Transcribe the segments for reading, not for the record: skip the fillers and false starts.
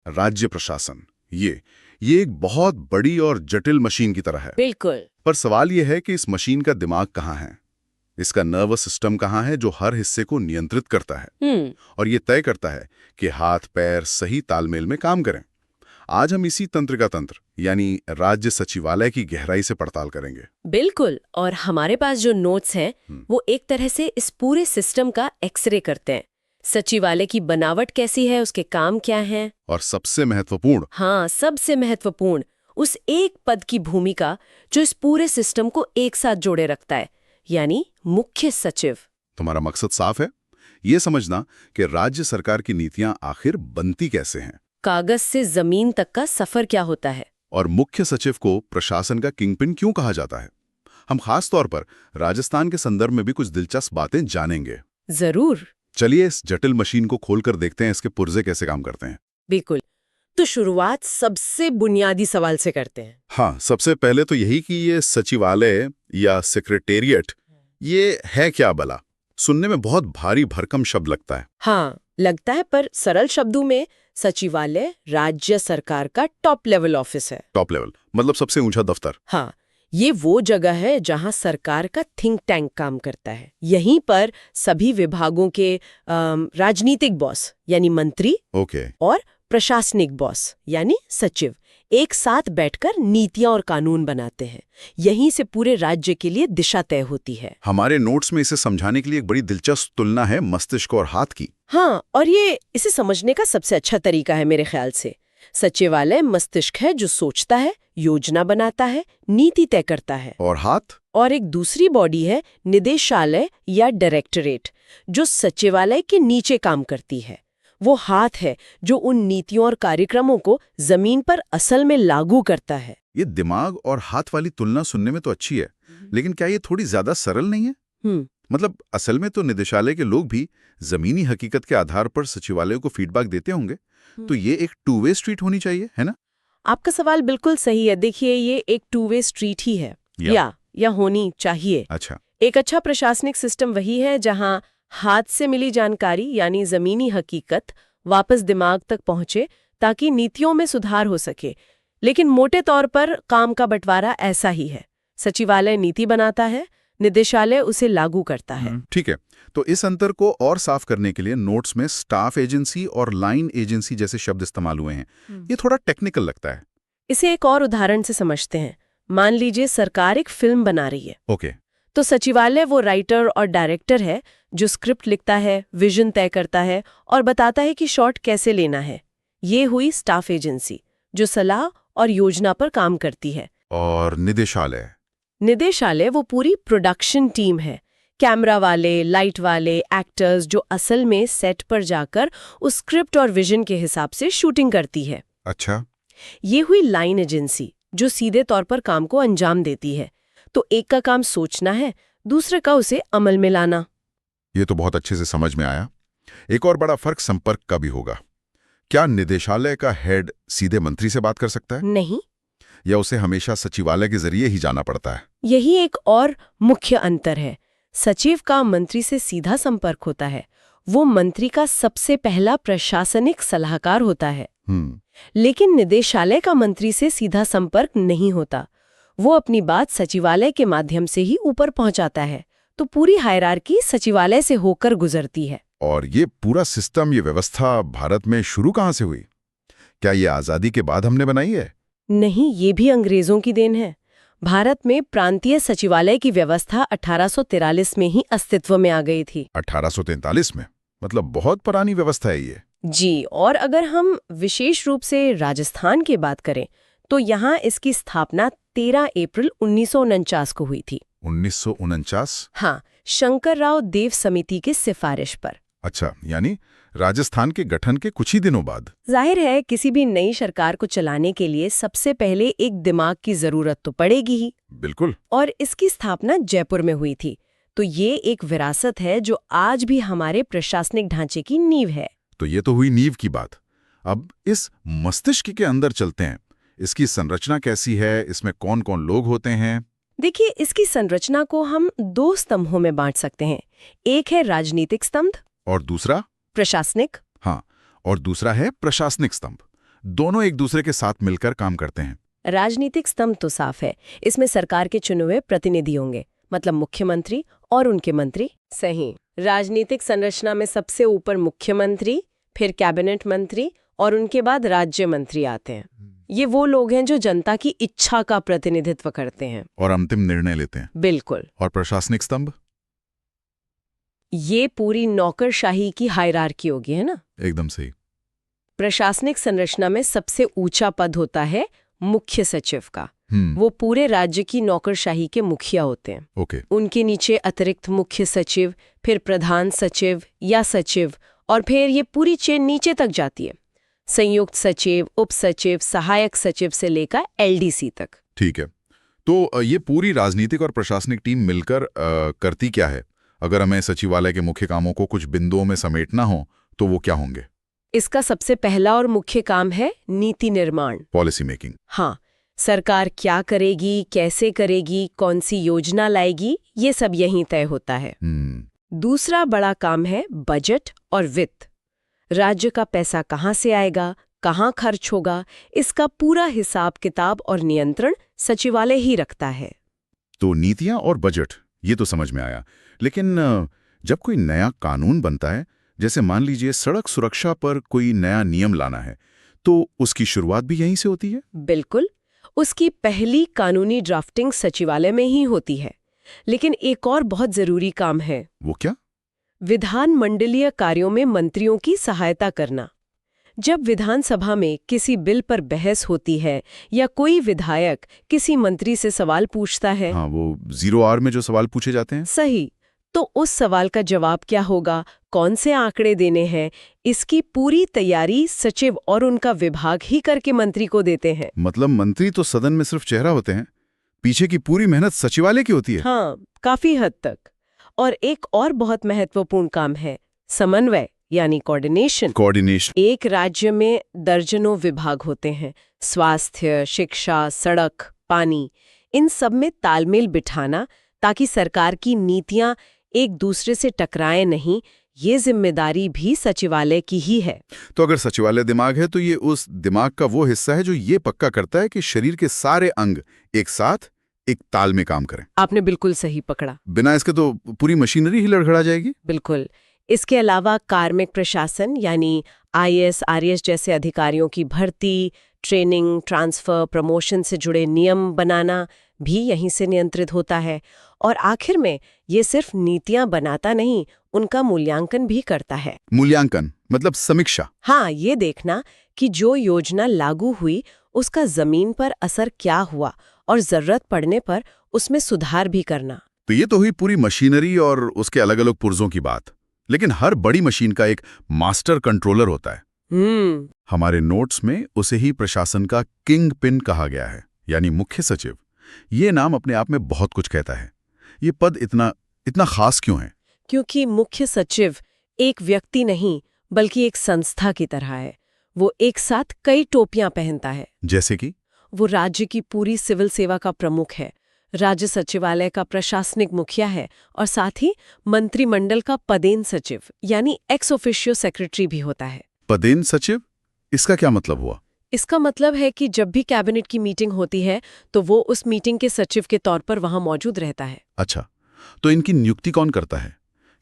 राज्य प्रशासन, ये एक बहुत बड़ी और जटिल मशीन की तरह है। बिल्कुल। पर सवाल यह है कि इस मशीन का दिमाग कहाँ है, इसका नर्वस सिस्टम कहाँ है जो हर हिस्से को नियंत्रित करता है और ये तय करता है कि हाथ पैर सही तालमेल में काम करें। आज हम इसी तंत्र का तंत्र यानी राज्य सचिवालय की गहराई से पड़ताल करेंगे। बिल्कुल, और हमारे पास जो नोट्स हैं वो एक तरह से इस पूरे सिस्टम का एक्सरे करते हैं। सचिवालय की बनावट कैसी है, उसके काम क्या हैं, और सबसे महत्वपूर्ण, हाँ सबसे महत्वपूर्ण, उस एक पद की भूमिका जो इस पूरे सिस्टम को एक साथ जोड़े रखता है, यानी मुख्य सचिव। तुम्हारा मकसद साफ है, ये समझना कि राज्य सरकार की नीतियां आखिर बनती कैसे हैं, कागज से जमीन तक का सफर क्या होता है, और मुख्य सचिव को प्रशासन का किंगपिन क्यों कहा जाता है। हम खास तौर पर राजस्थान के संदर्भ में भी कुछ दिलचस्प बातें जानेंगे। जरूर। चलिए इस जटिल मशीन को खोलकर देखते हैं इसके पुर्जे कैसे काम करते हैं। बिल्कुल। तो शुरुआत सबसे बुनियादी सवाल से करते हैं। हाँ, सबसे पहले तो यही कि ये सचिवालय या सेक्रेटेरिएट ये है क्या भला। सुनने में बहुत भारी भरकम शब्द लगता है। हाँ लगता है, पर सरल शब्दों में सचिवालय राज्य सरकार का टॉप लेवल ऑफिस है। टॉप लेवल मतलब सबसे ऊंचा दफ्तर। हाँ, ये वो जगह है जहां सरकार का थिंक टैंक काम करता है। यहीं पर सभी विभागों के राजनीतिक बॉस यानी मंत्री ओके। और प्रशासनिक बॉस यानी सचिव एक साथ बैठकर नीतियां और कानून बनाते हैं। यहीं से पूरे राज्य के लिए दिशा तय होती है। हमारे नोट्स में इसे समझाने के लिए एक बड़ी दिलचस्प तुलना है मस्तिष्क और हाथ की। हाँ, और ये इसे समझने का सबसे अच्छा तरीका है मेरे ख्याल से। सचिवालय मस्तिष्क है जो सोचता है, योजना बनाता है, नीति तय करता है। और हाथ? और एक दूसरी बॉडी है निदेशालय या डायरेक्टरेट, जो सचिवालय के नीचे काम करती है। वो हाथ है जो उन नीतियों और कार्यक्रमों को जमीन पर असल में लागू करता है। ये दिमाग और हाथ वाली तुलना सुनने में तो अच्छी है, लेकिन क्या ये थोड़ी ज्यादा सरल नहीं है? मतलब असल में तो निदेशालय के लोग भी जमीनी हकीकत के आधार पर सचिवालय को फीडबैक देते होंगे, तो ये एक टू वे स्ट्रीट होनी चाहिए, है ना? आपका सवाल बिल्कुल सही है। देखिए, ये एक टू वे स्ट्रीट ही है या होनी चाहिए। अच्छा। एक अच्छा प्रशासनिक सिस्टम वही है जहां हाथ से मिली जानकारी यानी जमीनी हकीकत वापस दिमाग तक पहुंचे ताकि नीतियों में सुधार हो सके। लेकिन मोटे तौर पर काम का बंटवारा ऐसा ही है। सचिवालय नीति बनाता है, निदेशालय उसे लागू करता है। ठीक है, तो इस अंतर को और साफ करने के लिए नोट्स में स्टाफ एजेंसी और लाइन एजेंसी जैसे शब्द इस्तेमाल हुए हैं। ये थोड़ा टेक्निकल लगता है। इसे एक और उदाहरण से समझते हैं। मान लीजिए सरकार एक फिल्म बना रही है। ओके। तो सचिवालय वो राइटर और डायरेक्टर है जो स्क्रिप्ट लिखता है, विजन तय करता है और बताता है कि शॉट कैसे लेना है। ये हुई स्टाफ एजेंसी जो सलाह और योजना पर काम करती है। और निदेशालय वो पूरी प्रोडक्शन टीम है, कैमरा वाले, लाइट वाले, एक्टर्स जो असल में सेट पर जाकर उस स्क्रिप्ट और विजन के हिसाब से शूटिंग करती है। अच्छा। ये हुई लाइन एजेंसी जो सीधे तौर पर काम को अंजाम देती है। तो एक का काम सोचना है, दूसरे का उसे अमल में लाना। ये तो बहुत अच्छे से समझ में आया। एक और बड़ा फर्क संपर्क का भी होगा। क्या निदेशालय का हेड सीधे मंत्री से बात कर सकता है? नहीं, या उसे हमेशा सचिवालय के जरिए ही जाना पड़ता है? यही एक और मुख्य अंतर है। सचिव का मंत्री से सीधा संपर्क होता है। वो मंत्री का सबसे पहला प्रशासनिक सलाहकार होता है। लेकिन निदेशालय का मंत्री से सीधा संपर्क नहीं होता। वो अपनी बात सचिवालय के माध्यम से ही ऊपर पहुंचाता है। तो पूरी हायरार्की सचिवालय से होकर गुजरती है। और ये पूरा सिस्टम, ये व्यवस्था भारत में शुरू कहाँ से हुई? क्या ये आजादी के बाद हमने बनाई है? नहीं, ये भी अंग्रेजों की देन है। भारत में प्रांतीय सचिवालय की व्यवस्था 1843 में ही अस्तित्व में आ गई थी। 1843 में? मतलब बहुत पुरानी व्यवस्था है ये। जी, और अगर हम विशेष रूप से राजस्थान की बात करें तो यहाँ इसकी स्थापना 13 अप्रैल 1949 को हुई थी। 1949? हाँ, शंकरराव देव समिति की सिफारिश पर। अच्छा, यानी राजस्थान के गठन के कुछ ही दिनों बाद। जाहिर है किसी भी नई सरकार को चलाने के लिए सबसे पहले एक दिमाग की जरूरत तो पड़ेगी ही। बिल्कुल। और इसकी स्थापना जयपुर में हुई थी। तो ये एक विरासत है जो आज भी हमारे प्रशासनिक ढांचे की नींव है। तो ये तो हुई नींव की बात। अब इस मस्तिष्क के अंदर चलते हैं। इसकी संरचना कैसी है? इसमें कौन कौन लोग होते हैं? देखिए, इसकी संरचना को हम 2 स्तंभों में बांट सकते हैं। एक है राजनीतिक स्तंभ और दूसरा प्रशासनिक। हाँ, और दूसरा है प्रशासनिक स्तंभ। दोनों एक दूसरे के साथ मिलकर काम करते हैं। राजनीतिक स्तंभ तो साफ है। इसमें सरकार के चुने हुए प्रतिनिधि होंगे, मतलब मुख्यमंत्री और उनके मंत्री। सही। राजनीतिक संरचना में सबसे ऊपर मुख्यमंत्री, फिर कैबिनेट मंत्री और उनके बाद राज्य मंत्री आते हैं। ये वो लोग हैं जो जनता की इच्छा का प्रतिनिधित्व करते हैं और अंतिम निर्णय लेते हैं। बिल्कुल। और प्रशासनिक स्तंभ? ये पूरी नौकरशाही की हायरार्की होगी, है ना? एकदम सही। प्रशासनिक संरचना में सबसे ऊंचा पद होता है मुख्य सचिव का। वो पूरे राज्य की नौकरशाही के मुखिया होते हैं। ओके। उनके नीचे अतिरिक्त मुख्य सचिव, फिर प्रधान सचिव या सचिव, और फिर ये पूरी चेन नीचे तक जाती है। संयुक्त सचिव, उप सचिव, सहायक सचिव से लेकर एलडीसी तक। ठीक है। तो ये पूरी राजनीतिक और प्रशासनिक टीम मिलकर करती क्या है? अगर हमें सचिवालय के मुख्य कामों को कुछ बिंदुओं में समेटना हो तो वो क्या होंगे? इसका सबसे पहला और मुख्य काम है नीति निर्माण, पॉलिसी मेकिंग। हाँ, सरकार क्या करेगी, कैसे करेगी, कौन सी योजना लाएगी, ये सब यहीं तय होता है। दूसरा बड़ा काम है बजट और वित्त। राज्य का पैसा कहाँ से आएगा, कहाँ खर्च होगा, इसका पूरा हिसाब किताब और नियंत्रण सचिवालय ही रखता है। तो नीतियां और बजट, ये तो समझ में आया। लेकिन जब कोई नया कानून बनता है, जैसे मान लीजिए सड़क सुरक्षा पर कोई नया नियम लाना है, तो उसकी शुरुआत भी यहीं से होती है? बिल्कुल। उसकी पहली कानूनी ड्राफ्टिंग सचिवालय में ही होती है। लेकिन एक और बहुत जरूरी काम है। वो क्या? विधानमंडलीय कार्यों में मंत्रियों की सहायता करना। जब विधानसभा में किसी बिल पर बहस होती है या कोई विधायक किसी मंत्री से सवाल पूछता है, हाँ, वो 0R में जो सवाल पूछे जाते हैं। सही। तो उस सवाल का जवाब क्या होगा, कौन से आंकड़े देने हैं, इसकी पूरी तैयारी सचिव और उनका विभाग ही करके मंत्री को देते हैं। मतलब मंत्री तो सदन में सिर्फ चेहरा होते हैं, पीछे की पूरी मेहनत सचिवालय की होती है। हाँ, काफी हद तक। और एक और बहुत महत्वपूर्ण काम है समन्वय, यानी कोऑर्डिनेशन। एक राज्य में दर्जनों विभाग होते हैं, स्वास्थ्य, शिक्षा, सड़क, पानी, इन सब में तालमेल बिठाना ताकि सरकार की नीतियां एक दूसरे से टकराएं नहीं, ये जिम्मेदारी भी सचिवालय की ही है। तो अगर सचिवालय दिमाग है, तो ये उस दिमाग का वो हिस्सा है जो ये पक्का करता है कि शरीर के सारे अंग एक साथ एक ताल में काम करें। आपने बिल्कुल सही पकड़ा। बिना इसके तो पूरी मशीनरी ही लड़खड़ा जाएगी। बिल्कुल। इसके अलावा कार्मिक प्रशासन यानी IAS, RAS जैसे अधिकारियों की भर्ती, ट्रेनिंग, ट्रांसफर, प्रमोशन से जुड़े नियम बनाना भी यहीं से नियंत्रित होता है। और आखिर में ये सिर्फ नीतियां बनाता नहीं, उनका मूल्यांकन भी करता है। मूल्यांकन मतलब समीक्षा? हाँ, ये देखना कि जो योजना लागू हुई उसका जमीन पर असर क्या हुआ और जरूरत पड़ने पर उसमें सुधार भी करना। तो ये तो हुई पूरी मशीनरी और उसके अलग अलग पुर्जों की बात। लेकिन हर बड़ी मशीन का एक मास्टर कंट्रोलर होता है। हमारे नोट्स में उसे ही प्रशासन का किंग पिन कहा गया है, यानी मुख्य सचिव। ये नाम अपने आप में बहुत कुछ कहता है। ये पद इतना खास क्यों है? क्योंकि मुख्य सचिव एक व्यक्ति नहीं बल्कि एक संस्था की तरह है। वो एक साथ कई टोपियां पहनता है। जैसे कि? वो राज्य की पूरी सिविल सेवा का प्रमुख है, राज्य सचिवालय का प्रशासनिक मुखिया है और साथ ही मंत्रिमंडल का पदेन सचिव यानी एक्स ऑफिशियो सेक्रेटरी भी होता है। पदेन सचिव? इसका क्या मतलब हुआ? इसका मतलब है कि जब भी कैबिनेट की मीटिंग होती है तो वो उस मीटिंग के सचिव के तौर पर वहां मौजूद रहता है। अच्छा, तो इनकी नियुक्ति कौन करता है?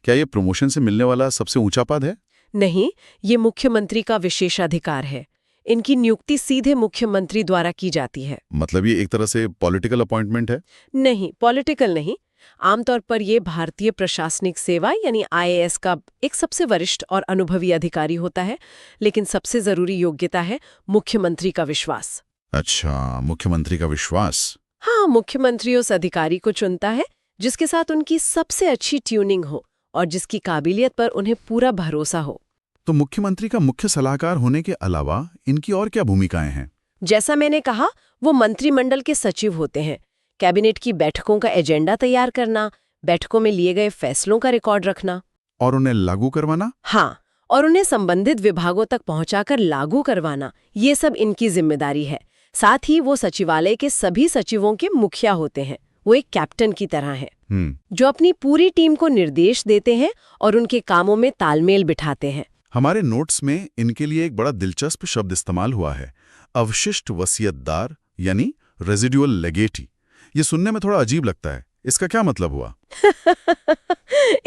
क्या ये प्रमोशन से मिलने वाला सबसे ऊंचा पद है? नहीं, ये मुख्यमंत्री का विशेषाधिकार है। इनकी नियुक्ति सीधे मुख्यमंत्री द्वारा की जाती है। मतलब ये एक तरह से पॉलिटिकल अपॉइंटमेंट है? नहीं, पॉलिटिकल नहीं। आमतौर पर ये भारतीय प्रशासनिक सेवा यानी IAS का एक सबसे वरिष्ठ और अनुभवी अधिकारी होता है, लेकिन सबसे जरूरी योग्यता है मुख्यमंत्री का विश्वास। अच्छा, मुख्यमंत्री का विश्वास। हाँ, मुख्यमंत्री उस अधिकारी को चुनता है जिसके साथ उनकी सबसे अच्छी ट्यूनिंग हो और जिसकी काबिलियत पर उन्हें पूरा भरोसा हो। तो मुख्यमंत्री का मुख्य सलाहकार होने के अलावा इनकी और क्या भूमिकाएं हैं? जैसा मैंने कहा, वो मंत्रिमंडल के सचिव होते हैं। कैबिनेट की बैठकों का एजेंडा तैयार करना, बैठकों में लिए गए फैसलों का रिकॉर्ड रखना और उन्हें लागू करवाना। हाँ, और उन्हें संबंधित विभागों तक पहुंचाकर लागू करवाना, ये सब इनकी जिम्मेदारी है। साथ ही वो सचिवालय के सभी सचिवों के मुखिया होते हैं। वो एक कैप्टन की तरह है जो अपनी पूरी टीम को निर्देश देते हैं और उनके कामों में तालमेल बिठाते हैं। हमारे नोट्स में इनके लिए एक बड़ा दिलचस्प शब्द इस्तेमाल हुआ है, अवशिष्ट वसीयतदार यानी रेजिडुअल लेगेटी। ये सुनने में थोड़ा अजीब लगता है, इसका क्या मतलब हुआ?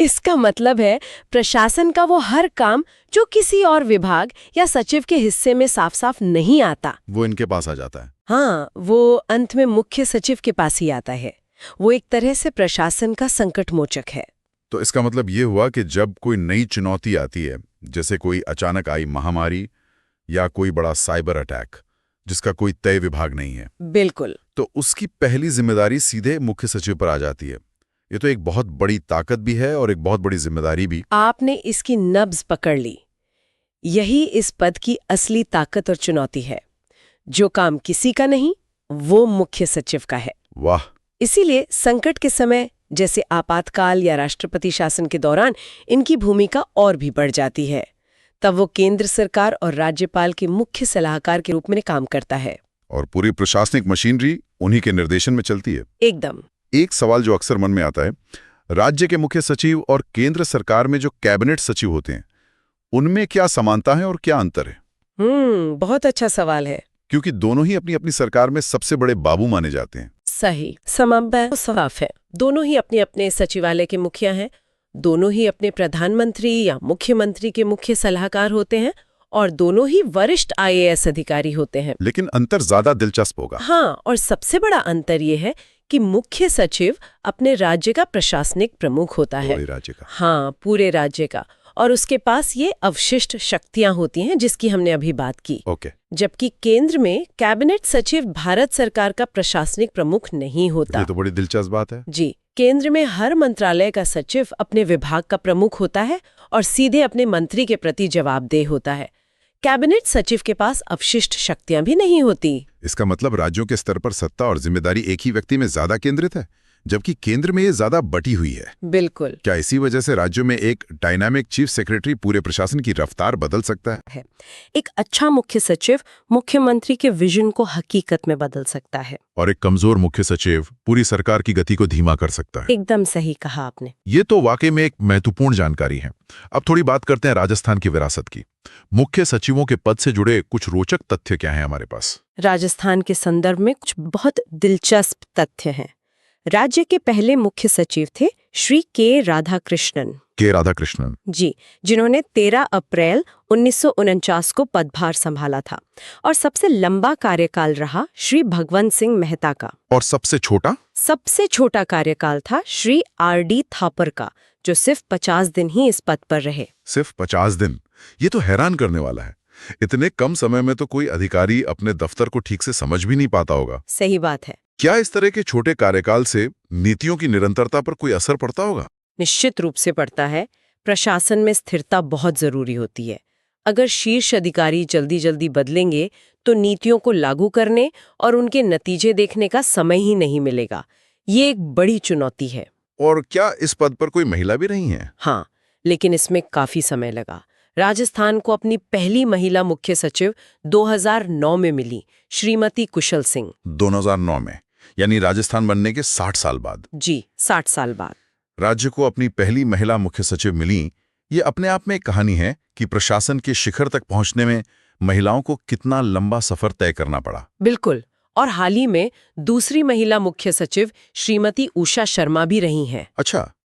इसका मतलब है प्रशासन का वो हर काम जो किसी और विभाग या सचिव के हिस्से में साफ साफ नहीं आता, वो इनके पास आ जाता है। हाँ, वो अंत में मुख्य सचिव के पास ही आता है। वो एक तरह से प्रशासन का संकट मोचक है। तो इसका मतलब ये हुआ कि जब कोई नई चुनौती आती है, जैसे कोई अचानक आई महामारी या कोई बड़ा साइबर अटैक जिसका कोई तय विभाग नहीं है, बिल्कुल, तो उसकी पहली जिम्मेदारी सीधे मुख्य सचिव पर आ जाती है। ये तो एक बहुत बड़ी ताकत भी है और एक बहुत बड़ी जिम्मेदारी भी। आपने इसकी नब्ज पकड़ ली। यही इस पद की असली ताकत और चुनौती है। जो काम किसी का नहीं, वो मुख्य सचिव का है। वाह! इसीलिए संकट के समय, जैसे आपातकाल या राष्ट्रपति शासन के दौरान, इनकी भूमिका और भी बढ़ जाती है। तब वो केंद्र सरकार और राज्यपाल के मुख्य सलाहकार के रूप में काम करता है। और पूरी प्रशासनिक मशीनरी उन्हीं के निर्देशन में चलती है। एकदम। एक सवाल जो अक्सर मन में आता है, राज्य के मुख्य सचिव और केंद्र सरकार में जो कैबिनेट सचिव होते हैं, उनमें क्या समानता है और क्या अंतर है? बहुत अच्छा सवाल है। क्योंकि दोनों ही अपनी अपनी सरकार में सबसे बड़े बाबू माने जाते हैं। सही, समानता साफ है। दोनों ही अपने अपने सचिवालय के मुखिया हैं, दोनों ही अपने प्रधानमंत्री या मुख्यमंत्री के मुख्य सलाहकार होते हैं, और दोनों ही वरिष्ठ IAS अधिकारी होते हैं। लेकिन अंतर ज्यादा दिलचस्प होगा। हाँ, और सबसे बड़ा अंतर ये है कि मुख्य सचिव अपने राज्य का प्रशासनिक प्रमुख होता है। पूरे राज्य का। हाँ, पूरे राज्य का। और उसके पास ये अवशिष्ट शक्तियां होती हैं जिसकी हमने अभी बात की। ओके। जबकि केंद्र में कैबिनेट सचिव भारत सरकार का प्रशासनिक प्रमुख नहीं होता। ये तो बड़ी दिलचस्प बात है। जी, केंद्र में हर मंत्रालय का सचिव अपने विभाग का प्रमुख होता है और सीधे अपने मंत्री के प्रति जवाबदेह होता है। कैबिनेट सचिव के पास अवशिष्ट शक्तियां भी नहीं होती। इसका मतलब राज्यों के स्तर पर सत्ता और जिम्मेदारी एक ही व्यक्ति में ज्यादा केंद्रित है, जबकि केंद्र में ये ज्यादा बटी हुई है। बिल्कुल। क्या इसी वजह से राज्यों में एक डायनामिक चीफ सेक्रेटरी पूरे प्रशासन की रफ्तार बदल सकता है? एक अच्छा मुख्य सचिव मुख्यमंत्री के विजन को हकीकत में बदल सकता है, और एक कमजोर मुख्य सचिव पूरी सरकार की गति को धीमा कर सकता है। एकदम सही कहा आपने। ये तो वाकई में एक महत्वपूर्ण जानकारी है। अब थोड़ी बात करते हैं राजस्थान की विरासत की। मुख्य सचिवों के पद से जुड़े कुछ रोचक तथ्य क्या हैं हमारे पास? राजस्थान के संदर्भ में कुछ बहुत दिलचस्प तथ्य हैं। राज्य के पहले मुख्य सचिव थे श्री के राधाकृष्णन जी, जिन्होंने 13 अप्रैल 1949 को पदभार संभाला था। और सबसे लंबा कार्यकाल रहा श्री भगवंत सिंह मेहता का। और सबसे छोटा कार्यकाल था श्री RD थापर का, जो सिर्फ 50 दिन ही इस पद पर रहे। सिर्फ 50 दिन? ये तो हैरान करने वाला है। इतने कम समय में तो कोई अधिकारी अपने दफ्तर को ठीक से समझ भी नहीं पाता होगा। सही बात है। क्या इस तरह के छोटे कार्यकाल से नीतियों की निरंतरता पर कोई असर पड़ता होगा? निश्चित रूप से पड़ता है। प्रशासन में स्थिरता बहुत जरूरी होती है। अगर शीर्ष अधिकारी जल्दी जल्दी बदलेंगे तो नीतियों को लागू करने और उनके नतीजे देखने का समय ही नहीं मिलेगा। ये एक बड़ी चुनौती है। और क्या इस पद पर कोई महिला भी रही हैं? हाँ, लेकिन इसमें काफी समय लगा। राजस्थान को अपनी पहली महिला मुख्य सचिव 2009 में मिली, श्रीमती कुशल सिंह। 2009 में, यानी राजस्थान बनने के 60 साल बाद। जी, 60 साल बाद राज्य को अपनी पहली महिला मुख्य सचिव मिली। ये अपने आप में एक कहानी है कि प्रशासन के शिखर तक पहुंचने में महिलाओं को कितना लंबा सफर तय करना पड़ा। बिल्कुल। और हाल ही में दूसरी महिला मुख्य सचिव श्रीमती उषा शर्मा भी रही हैं। अच्छा,